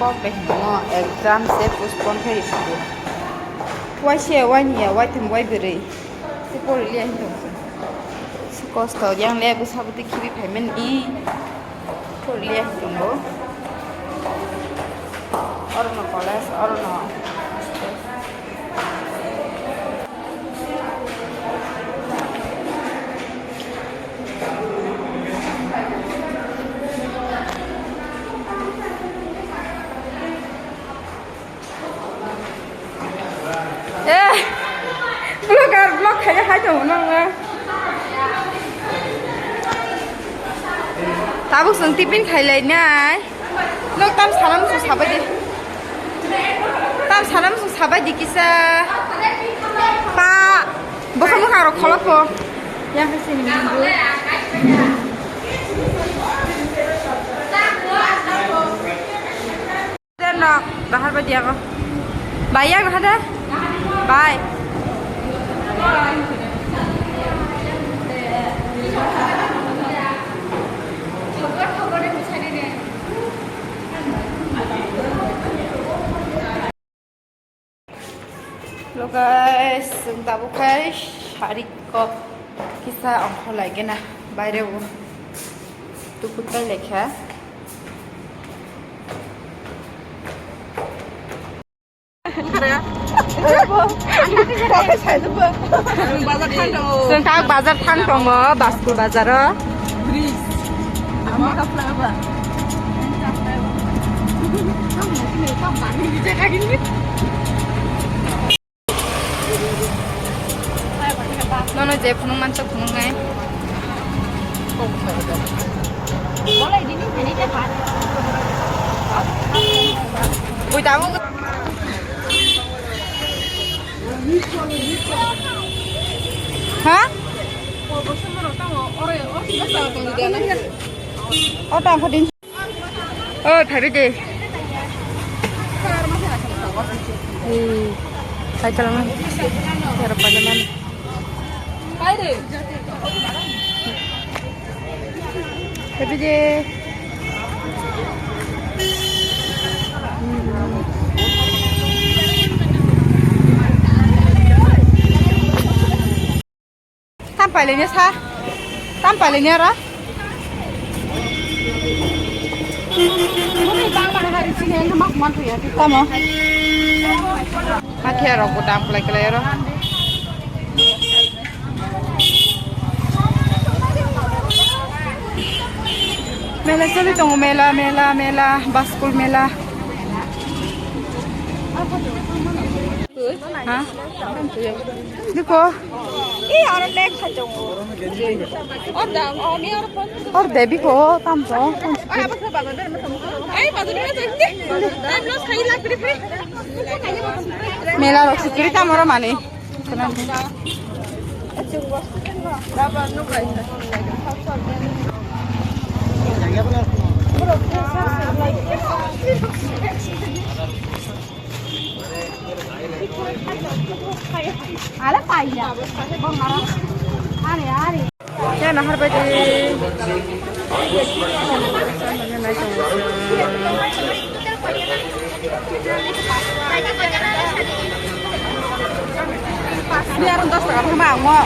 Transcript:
có về nó exam sẽ postpone hay đi school why share why nhỉ why thêm why beri sẽ có liên hệ sẽ có store yang lẽ bây giờ tôi kêu payment đi có liên hệ đó or nó college or nó vlog thấy hai chồng nó ta bước xuống tiffin khai lên nha nó tam 사람 수 잡아야 돼 tam 사람 수 잡아야 돼 기사 빠 무슨 뭐 하러 걸어고 야 할수 있는 거 됐나 나 할바 디아가 바이야 하다 바이 Hello guys, sebentar buka hari kop kisah ongkol lagi nah bayar bu tu buka lekha sebentar bazar thang dong baskul bazar nó dẹp nó mang cho cũng ngay buổi tối hả ở trong phải đi phải biết gì phải cho nó 해비지 tam phải lên nhá sa tam phải lên nhá đó tam hả mati rồi cô tam lại cái đó Mela chali tong mela baskul mela hả देखो ये और lake खचो और देवी को तम तो मेला रो secrete तमरो माने Ala paya. Bang marah. Ari. Ya nahar baje. Biar entas tak apa mau.